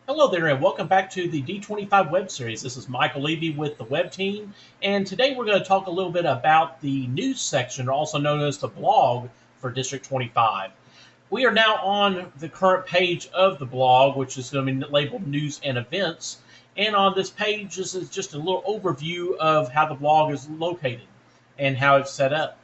Hello there, and welcome back to the D25 web series. This is Michael Levy with the web team, and today we're going to talk a little bit about the news section, also known as the blog for District 25. We are now on the current page of the blog, which is going to be labeled News and Events. And on this page, this is just a little overview of how the blog is located and how it's set up.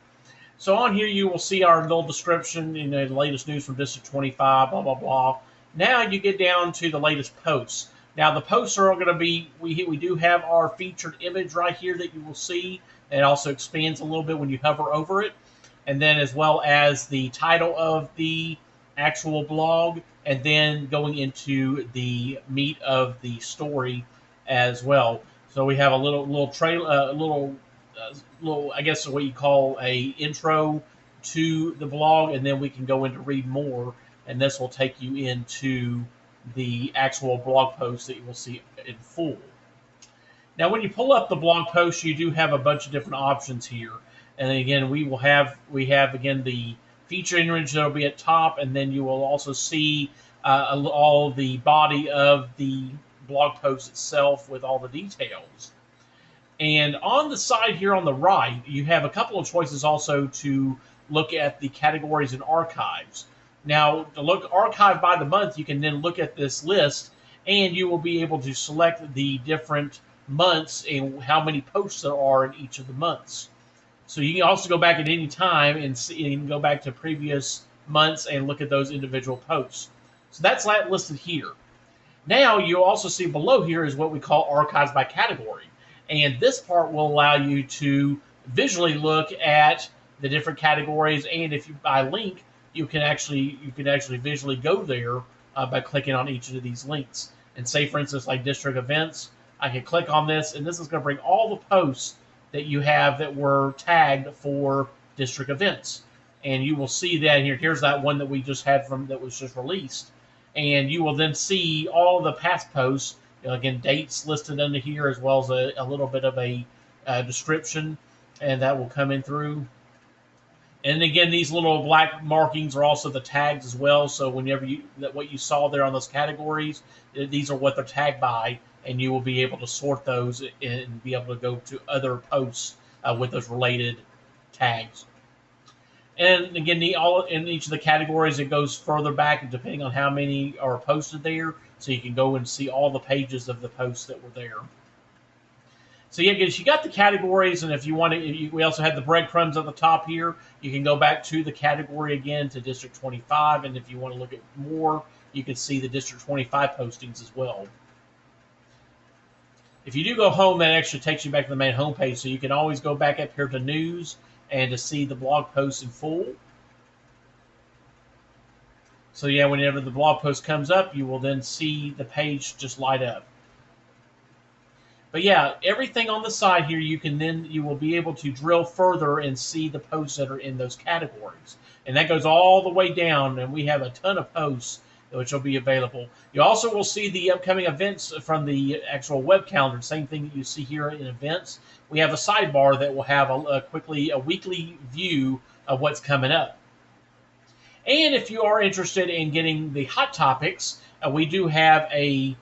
So on here, you will see our little description, the latest news from District 25, blah, blah, blah. Now you get down to the latest posts. Now the posts are going to be, we do have our featured image right here that you will see. It also expands a little bit when you hover over it. And then as well as the title of the actual blog, and then going into the meat of the story as well. So we have a little trailer, little, I guess what you call a intro to the blog, and then we can go into read more, and this will take you into the actual blog post that you will see in full. Now, when you pull up the blog post, you do have a bunch of different options here, and again, we have again the feature image that will be at top, and then you will also see all the body of the blog post itself with all the details. And on the side here on the right, you have a couple of choices also to look at the categories and archives. Now, to look archive by the month, you can then look at this list, and you will be able to select the different months and how many posts there are in each of the months. So you can also go back at any time and see, and go back to previous months and look at those individual posts. So that's that listed here. Now you'll also see below here is what we call archives by category. And this part will allow you to visually look at the different categories, and if you by link, you can actually visually go there by clicking on each of these links. And say, for instance, like district events, I can click on this, and this is going to bring all the posts that you have that were tagged for district events. And you will see that here. Here's that one that we just had that was just released. And you will then see all of the past posts. Again, dates listed under here, as well as a little bit of a description, and that will come in through. And again, these little black markings are also the tags as well. So whenever what you saw there on those categories, these are what they're tagged by, and you will be able to sort those and be able to go to other posts with those related tags. And again, in each of the categories, it goes further back depending on how many are posted there. So you can go and see all the pages of the posts that were there. So yeah, you got the categories, and if you want to, we also have the breadcrumbs at the top here. You can go back to the category again to District 25, and if you want to look at more, you can see the District 25 postings as well. If you do go home, that actually takes you back to the main homepage, so you can always go back up here to News and to see the blog posts in full. So yeah, whenever the blog post comes up, you will then see the page just light up. But yeah, everything on the side here, you will be able to drill further and see the posts that are in those categories. And that goes all the way down, and we have a ton of posts which will be available. You also will see the upcoming events from the actual web calendar. Same thing that you see here in events. We have a sidebar that will have a weekly view of what's coming up. And if you are interested in getting the hot topics, we do have a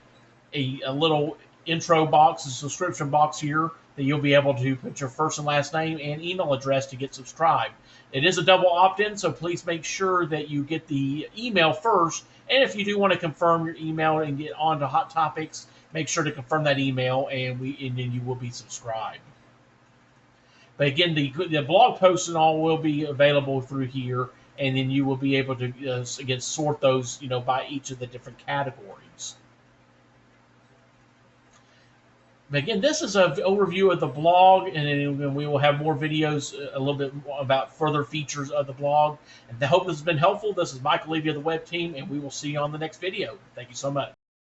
little intro box, a subscription box here that you'll be able to put your first and last name and email address to get subscribed. It is a double opt-in, so please make sure that you get the email first. And if you do want to confirm your email and get on to Hot Topics, make sure to confirm that email, and then you will be subscribed. But again, the blog posts and all will be available through here, and then you will be able to again sort those by each of the different categories. But again, this is an overview of the blog, and then we will have more videos a little bit more about further features of the blog. And I hope this has been helpful. This is Michael Levy of the web team, and we will see you on the next video. Thank you so much.